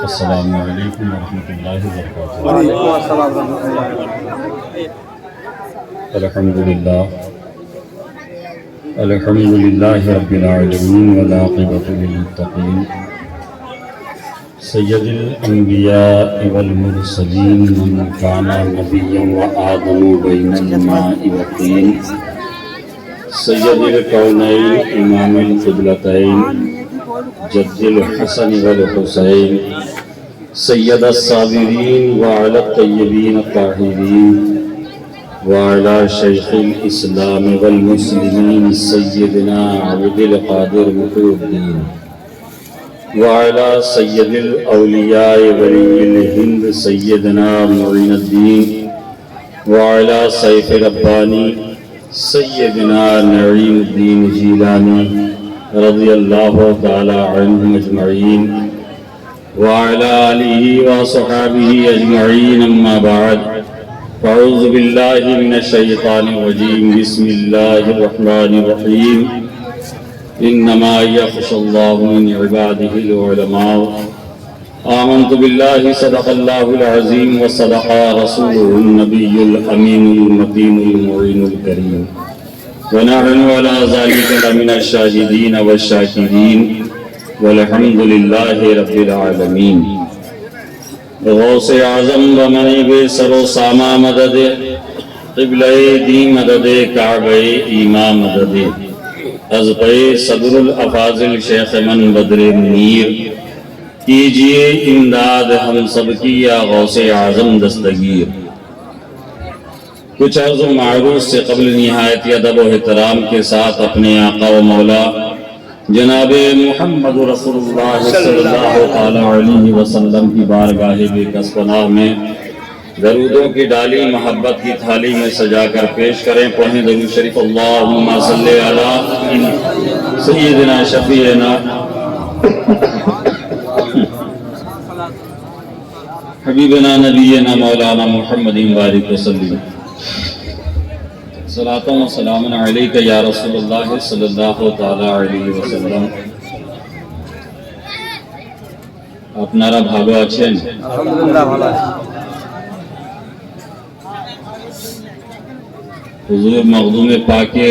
السلام علیکم ورحمۃ اللہ وبرکاتہ۔ وعلیکم السلام ورحمۃ اللہ۔ الحمد للہ رب العالمین والعاقبۃ للمتقین سید الانبیاء والمرسلین من کان نبیا وآدم بین الماء والطین سید الکونین امام القبلتین جد الحسن والحسین سید الصابرین وعلی الطیبین الطاہرین وعلی شیخ الاسلام والمسلمین سیدنا عبد القادر محی الدین وعلی سید الاولیاء ولی الہند سیدنا معین الدین وعلی سیف ربانی سیدنا نعیم الدین جیلانی رضی اللہ تعالی عنہم اجمعین وعلی آلہ وصحابہ اجمعین اما بعد فاعوذ باللہ من الشیطان الرجیم بسم اللہ الرحمن الرحیم انما یخشى اللہ من عبادہ العلماء آمنت باللہ صدق اللہ العظیم وصدق رسولہ النبی الامین المتین المعین الکریم ونحن على ذلك لمن الشاہدین والشاکرین والحمد للہ رب العالمین۔ غوث اعظم بمنیب سر و ساما مدد قبلہ دی مدد کعبہ ایما مدد حضرت صدر الافاضل شیخ من بدر منیر کیجئے امداد ہم سب کی یا غوث اعظم دستگیر۔ کچھ عرض و معروض سے قبل نہایت ادب و احترام کے ساتھ اپنے آقا و مولا جناب محمد رسول اللہ صلی اللہ علیہ وسلم کی بارگاہ بے کس پناہ میں درودوں کی ڈالی محبت کی تھالی میں سجا کر پیش کریں۔ پڑھیں درود شریف اللہم صلی علی سیدنا شفیعنا حبیبنا نبینا مولانا محمد بارک وسلم۔ صلاۃ و سلام علیک یا رسول اللہ صلی اللہ تعالی علیہ وسلم۔ আপনারা ভালো আছেন? আলহামদুলিল্লাহ ভালো আছি। হুজুর মখদুম পাকে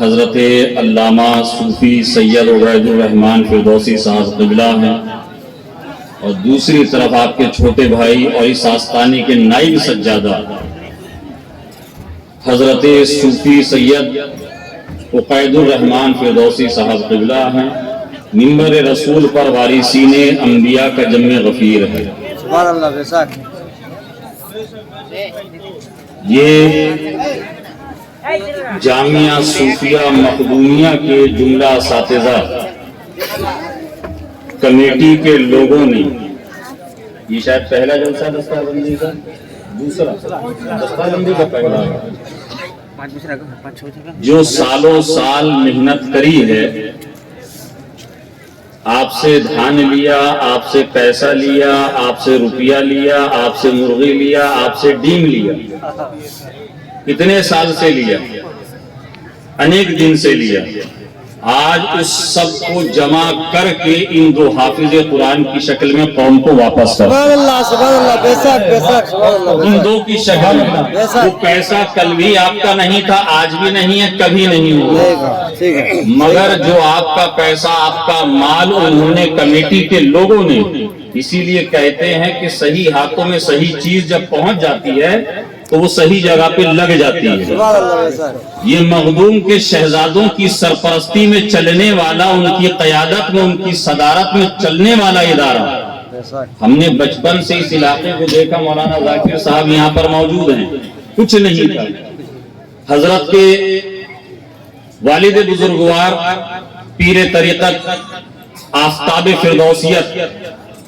حضرت علامہ صوفی سید عبیدالرحمن فردوسی صاحب قبلہ ہیں اور دوسری طرف آپ کے چھوٹے بھائی اور اس آستانے کے نائب سجادہ حضرت صوفی سید عبیدالرحمن فردوسی صاحب قبلہ ہیں۔ منبر رسول پر وارثین انبیاء کا جمع غفیر ہے۔ سبحان اللہ بے شک۔ یہ جامعہ صوفیہ مخدومیہ کے جملہ اساتذہ کمیٹی کے لوگوں نے یہ شاید پہلا جلسہ دستہ بندی کا دوسرا دستہ بندی کا پہلا جو سالوں سال محنت کری ہے، آپ سے دھان لیا، آپ سے پیسہ لیا، آپ سے روپیہ لیا، آپ سے مرغی لیا، آپ سے ڈیم لیا، اتنے سال سے لیا، انیک دن سے لیا، آج اس سب کو جمع کر کے ان دو حافظ قرآن کی شکل میں قوم کو واپس کر سبحان اللہ بے شک بے شک سبحان اللہ۔ ان دو کی شکل میں وہ پیسہ کل بھی آپ کا نہیں تھا، آج بھی نہیں ہے، کبھی نہیں ہوگا، مگر جو آپ کا پیسہ، آپ کا مال انہوں نے کمیٹی کے لوگوں نے، اسی لیے کہتے ہیں کہ صحیح ہاتھوں میں صحیح چیز جب پہنچ جاتی ہے تو وہ صحیح جگہ پہ لگ جاتی ہے۔ یہ مخدوم کے شہزادوں کی سرپرستی میں چلنے والا، ان کی قیادت میں، ان کی صدارت میں چلنے والا ادارہ، ہم نے بچپن سے اس علاقے کو دیکھا۔ مولانا ذاکر صاحب یہاں پر موجود ہیں، کچھ نہیں تھا۔ حضرت کے والد بزرگوار پیر طریقت آفتاب فردوسیت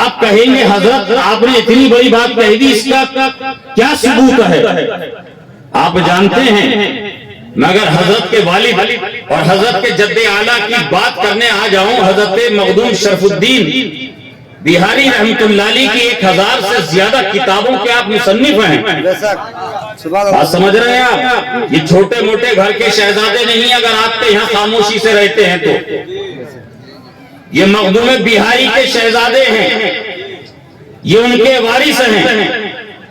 آپ کہیں گے حضرت آپ نے اتنی بڑی بات کہہ دی، اس کا کیا ثبوت ہے؟ آپ جانتے ہیں مگر حضرت کے والد اور حضرت کے جد اعلیٰ کی بات کرنے آ جاؤں، حضرت مخدوم شرف الدین بہاری رحمت اللہ علیہ کی 1000 سے زیادہ کتابوں کے آپ مصنف ہیں۔ بے شک سبحان بات اللہ سمجھ رہے ہیں آپ؟ یہ چھوٹے موٹے گھر کے شہزادے نہیں، اگر آپ کے یہاں خاموشی سے رہتے ہیں تو یہ مخدوم بہاری کے شہزادے ہیں، یہ ان کے وارث ہیں،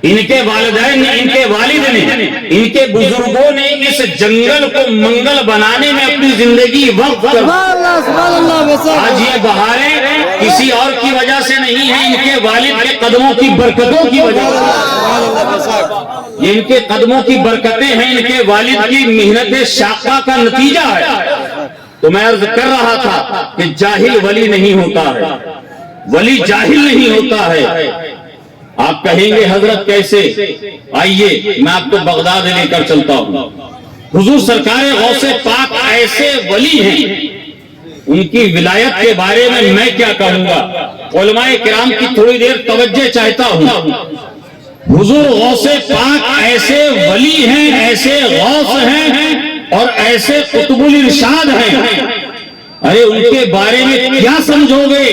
ان کے والدین نے، ان کے والد نے، ان کے بزرگوں نے اس جنگل کو منگل بنانے میں اپنی زندگی وقف کر سبحان اللہ بے شک آج یہ بہاریں کسی اور کی وجہ سے نہیں ہیں، ان کے والد کے قدموں کی برکتوں کی وجہ سے، سبحان اللہ بے شک یہ ان کے قدموں کی برکتیں ہیں، ان کے والد کی محنت شاقہ کا نتیجہ ہے۔ تو میں عرض کر رہا تھا کہ جاہل ولی نہیں ہوتا ہے، ولی جاہل نہیں ہوتا ہے۔ آپ کہیں گے حضرت کیسے؟ آئیے میں آپ کو بغداد لے کر چلتا ہوں۔ حضور سرکار غوث پاک ایسے ولی ہیں، ان کی ولایت کے بارے میں کیا کہوں گا، علماء کرام کی تھوڑی دیر توجہ چاہتا ہوں۔ حضور غوث پاک ایسے ولی ہیں، ایسے غوث ہیں اور ایسے قطب الارشاد ہیں، ارے ان کے بارے میں کیا سمجھو گے؟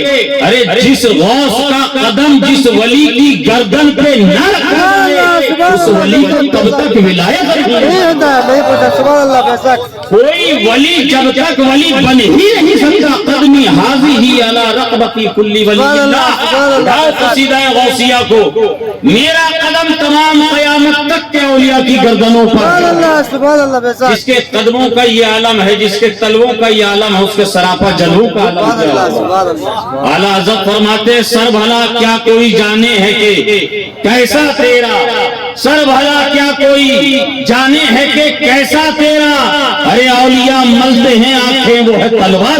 ارے جس غوث کا قدم جس ولی کی گردن پہ نہ رکھا جائے، اس ولی کو تب تک ولایت نہیں ہوتا ہے، نہیں پتا سبحان اللہ بے شک کوئی ولی جب تک ولی بن ہی نہیں سکتا۔ قدمی حاضی علی رقبتی کلی ولی اللہ، اٹھاؤ قصیدہ غوثیہ کو، میرا قدم تمام قیامت تک کے اولیاء کی گردنوں پر، سبحان اللہ بے شک جس کے قدموں کا یہ عالم ہے، جس کے تلووں کا یہ عالم ہے، اس کے سراپا جلووں کا عالم سبحان کیا اللہ ہوگا؟ سبحان اللہ اعلیٰ حضرت فرماتے سر بھلا کیا کوئی جانے ہے کہ کیسا تیرا، سر بھلا کیا کوئی جانے ہے کہ کیسا تیرا، ارے اولیاء ملتے ہیں آنکھیں وہ ہے تلوار،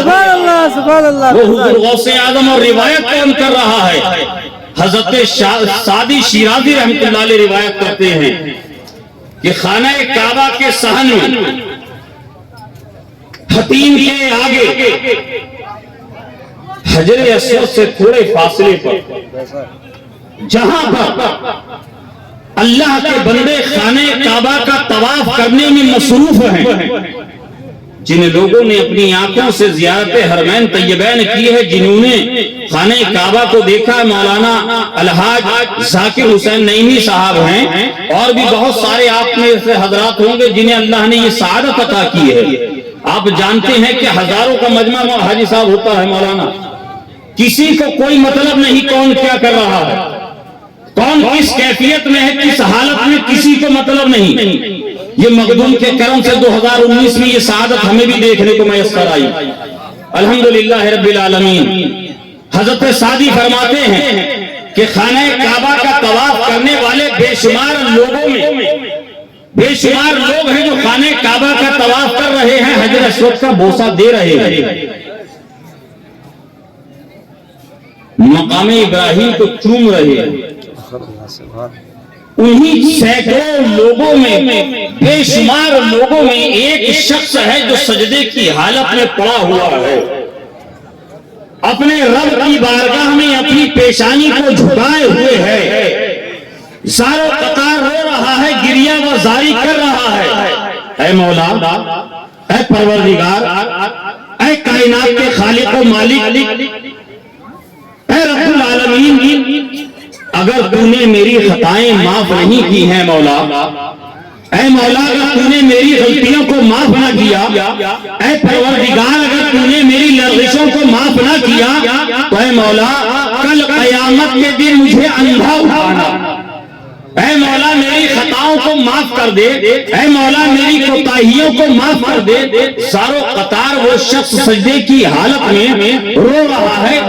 سبحان اللہ وہ حضور غوث اعظم اور روایت کون کر رہا ہے؟ حضرت سعدی شیرازی رحمت اللہ علیہ روایت کرتے ہیں کہ خانہ کعبہ کے صحن میں حتیم کے آگے حجر اسود سے تھوڑے فاصلے پر جہاں پر اللہ کے بندے خانہ کعبہ کا طواف کرنے میں مصروف ہیں، جن لوگوں نے اپنی آنکھوں سے زیارت حرمین طیبین کی ہے، جنہوں نے خانہ کعبہ کو دیکھا ہے، مولانا الحاج ذاکر حسین نعیمی صاحب ہیں، اور بھی بہت سارے آپ میں سے حضرات ہوں گے جنہیں اللہ نے یہ سعادت عطا کی ہے۔ آپ جانتے ہیں کہ ہزاروں کا مجمع حاجی صاحب ہوتا ہے مولانا، کسی کو کوئی مطلب نہیں کون کیا کر رہا ہے، کون کس کیفیت میں ہے، کس حالت میں، کسی کو مطلب نہیں۔ یہ مخدوم کے کرم سے 2019 میں یہ سعادت ہمیں بھی دیکھنے کو میسر آئی، الحمدللہ رب العالمین۔ حضرت سعدی فرماتے ہیں کہ خانہ کعبہ کا طواف کرنے والے بے شمار لوگوں میں بے شمار لوگ ہیں جو خانہ کعبہ کا طواف کر رہے ہیں، حجر اسود کا بوسہ دے رہے ہیں، مقام ابراہیم کو چوم رہے ہیں۔ انہی سینکڑوں لوگوں میں، بے شمار لوگوں میں ایک شخص ہے جو سجدے کی حالت میں پڑا ہوا ہے، اپنے رب کی بارگاہ میں اپنی پیشانی کو جھکائے ہوئے ہے، زار و قطار رو رہا ہے، گریہ و زاری کر رہا ہے۔ اے مولا، اے پروردگار، اے کائنات کے خالق و مالک، اے رب العالمین، اگر تو نے میری خطائیں معاف نہیں کی ہیں مولا، اے مولا اگر تو نے میری غلطیوں کو معاف نہ کیا، اے پروردگار اگر تو نے میری لرزشوں کو معاف نہ کیا، تو اے مولا کل قیامت کے دن مجھے اندھا اٹھانا، اے مولا میری خطاؤں کو معاف کر دے، اے مولا میری کوتاہیوں کو معاف کر دے۔ ساروں قطار وہ شخص سجدے کی حالت میں رو رہا ہے،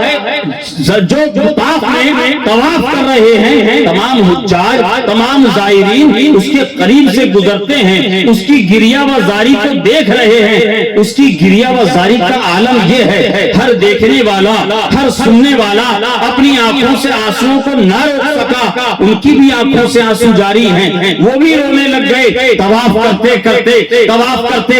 جو طواف میں طواف کر رہے ہیں، تمام حجاج، تمام زائرین اس کے قریب سے گزرتے ہیں، اس کی گریہ و زاری کو دیکھ رہے ہیں۔ اس کی گریہ و زاری کا عالم یہ ہے، ہر دیکھنے والا، ہر سننے والا اپنی آنکھوں سے آنسوؤں کو نہ روک سکا، ان کی بھی آنکھوں سے آنسو جاری ہیں، وہ بھی رونے لگ گئے۔ طواف کرتے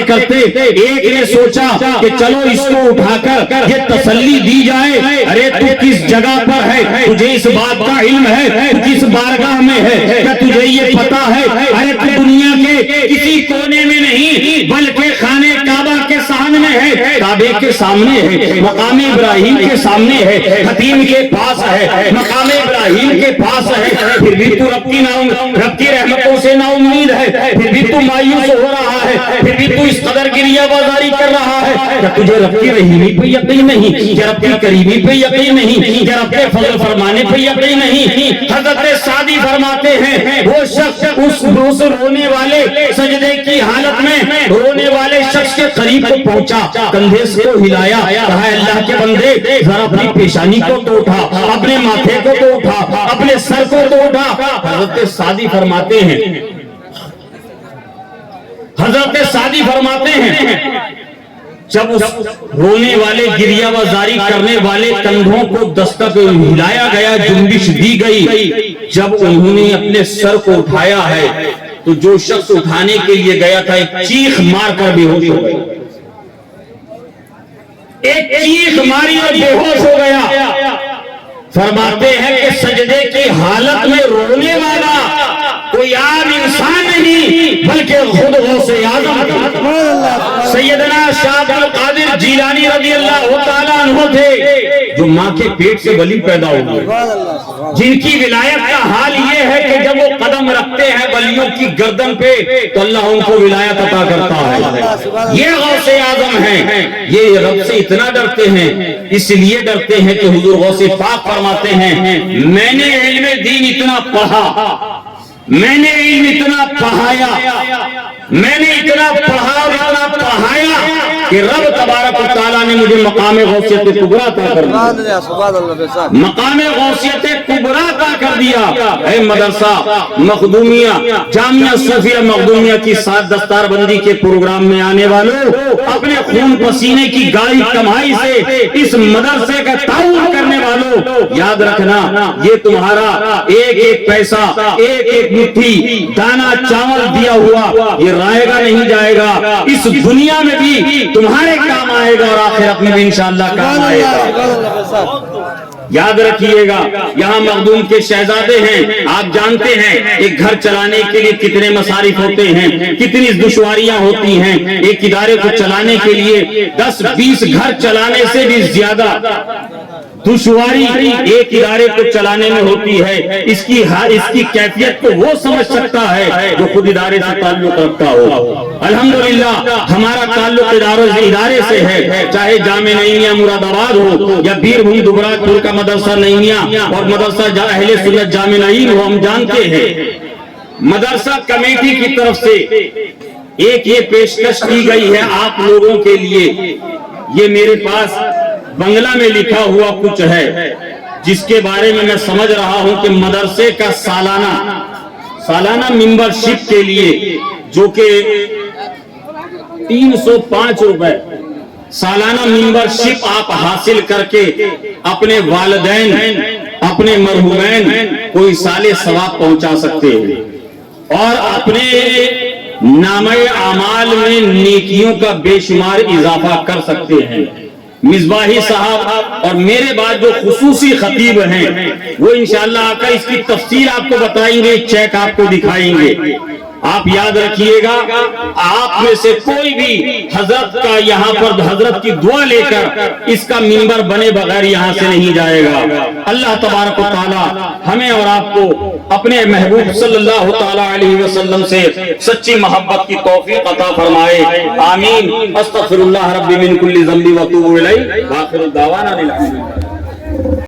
کرتے ایک نے سوچا کہ چلو اس کو اٹھا کر یہ تسلی دی جائے، ارے تو کس جگہ پر ہے، تجھے اس بات کا علم ہے، تو کس بارگاہ میں ہے، کیا تجھے یہ پتا ہے، ارے تو دنیا کے کسی کونے میں نہیں بلکہ خانے کعبہ کے سامنے ہے، کعبے کے سامنے ہے، مقام ابراہیم کے سامنے ہے، حتیم کے پاس ہے، مقام ابراہیم کے پاس ہے، پھر بھی تو رب کی رحمتوں سے نا امید ہے، پھر بھی تو مایوس ہو رہا ہے، پھر بھی تو اس قدر گریہ بازاری کر رہا ہے، کیا تجھے رب کی رحیمی پہ یقین نہیں، کیا رب کی قریبی پہ یقین نہیں، کیا رب کے فضل فرمانے پہ یقین نہیں؟ حضرت سعدی فرماتے ہیں وہ شخص اس رونے والے سجدے کی حالت میں رونے والے شخص کے قریب کو پہنچا، کندھے سے کو ہلایا، کہا اللہ کے بندے ذرا اپنی پیشانی کو تو اٹھا، اپنے ماتھے کو تو اٹھا، اپنے سر کو تو اٹھا۔ حضرت سعدی فرماتے ہیں جب اس رونے والے گریہ وزاری کرنے والے کندھوں کو دستک ہلایا گیا، جنبش دی گئی، جب انہوں نے اپنے سر کو اٹھایا ہے تو جو شخص اٹھانے کے لیے گیا تھا ایک چیخ مار کر بے ہوش ہو گیا، ایک چیخ ماری اور بے ہوش ہو گیا۔ فرماتے ہیں کہ سجدے کی حالت میں رونے والا کوئی عام انسان نہیں بلکہ خود غوث اعظم تھا، سیدنا شاہ عبد القادر جیلانی رضی اللہ تعالیٰ عنہ تھے، جو ماں کے پیٹ سے ولی پیدا ہوئے، جن کی ولایت کا حال یہ ہے کہ جب وہ قدم رکھتے ہیں ولیوں کی گردن پہ تو اللہ ان کو ولایت عطا کرتا ہے۔ یہ غوث اعظم ہیں، یہ رب سے اتنا ڈرتے ہیں، اس لیے ڈرتے ہیں کہ حضور غوث پاک فرماتے ہیں میں نے علم دین اتنا پڑھا، میں نے علم اتنا پڑھایا، میں نے اتنا پڑھا اور اتنا پڑھایا کہ رب تبارک و تعالیٰ نے مجھے مقام غوثیت کبریٰ عطا کر دیا، مقام غوثیت کبریٰ عطا کر دیا۔ اے مدرسہ مخدومیہ جامعہ صوفیہ مخدومیہ کی ساتھ دستار بندی کے پروگرام میں آنے والوں، اپنے خون پسینے کی گاڑی کمائی سے اس مدرسے کا تعاون کرنے والوں، یاد رکھنا یہ تمہارا ایک ایک پیسہ، ایک ایک مٹھی دانا چاول دیا ہوا یہ رائے گا نہیں جائے گا، اس دنیا میں بھی تمہارے کام آئے گا اور آخرت میں بھی انشاءاللہ کام آئے گا۔ یاد رکھیے گا یہاں مخدوم کے شہزادے ہیں، آپ جانتے ہیں ایک گھر چلانے کے لیے کتنے مصارف ہوتے ہیں، کتنی دشواریاں ہوتی ہیں، ایک ادارے کو چلانے کے لیے 10-20 گھر چلانے سے بھی زیادہ دشواری ایک ادارے کو چلانے میں ہوتی ہے۔ اس کی کیفیت کو وہ سمجھ سکتا ہے جو خود ادارے سے تعلق رکھتا ہو۔ الحمدللہ ہمارا تعلق ادارے سے ہے، چاہے جامع نعیمیہ مراد آباد ہو یا بیربھوم دبراج پور کا مدرسہ نعیمیہ اور مدرسہ اہل سنت جامع نعیم ہو، ہم جانتے ہیں مدرسہ کمیٹی کی طرف سے ایک یہ پیشکش کی گئی ہے آپ لوگوں کے لیے۔ یہ میرے پاس بنگلہ میں لکھا ہوا کچھ ہے جس کے بارے میں سمجھ رہا ہوں کہ مدرسے کا سالانہ ممبرشپ کے لیے جو کہ 305 روپے سالانہ ممبرشپ آپ حاصل کر کے اپنے والدین اپنے مرحومین کو ایصال ثواب پہنچا سکتے ہیں اور اپنے نامہ اعمال میں نیکیوں کا بے شمار اضافہ کر سکتے ہیں۔ مصباحی صاحب اور میرے بعد جو خصوصی خطیب ہیں وہ انشاءاللہ آ کر اس کی تفصیل آپ کو بتائیں گے، چیک آپ کو دکھائیں گے۔ آپ یاد رکھیے گا آپ میں سے کوئی بھی حضرت کا یہاں پر حضرت کی دعا لے کر اس کا ممبر بنے بغیر یہاں سے نہیں جائے گا۔ اللہ تبارک و تعالی ہمیں اور آپ کو اپنے محبوب صلی اللہ تعالی علیہ وسلم سے سچی محبت کی توفیق عطا فرمائے، آمین۔ استغفر اللہ ربی من کل ذنب و اتوب الیہ، وآخر دعوانا الحمدللہ۔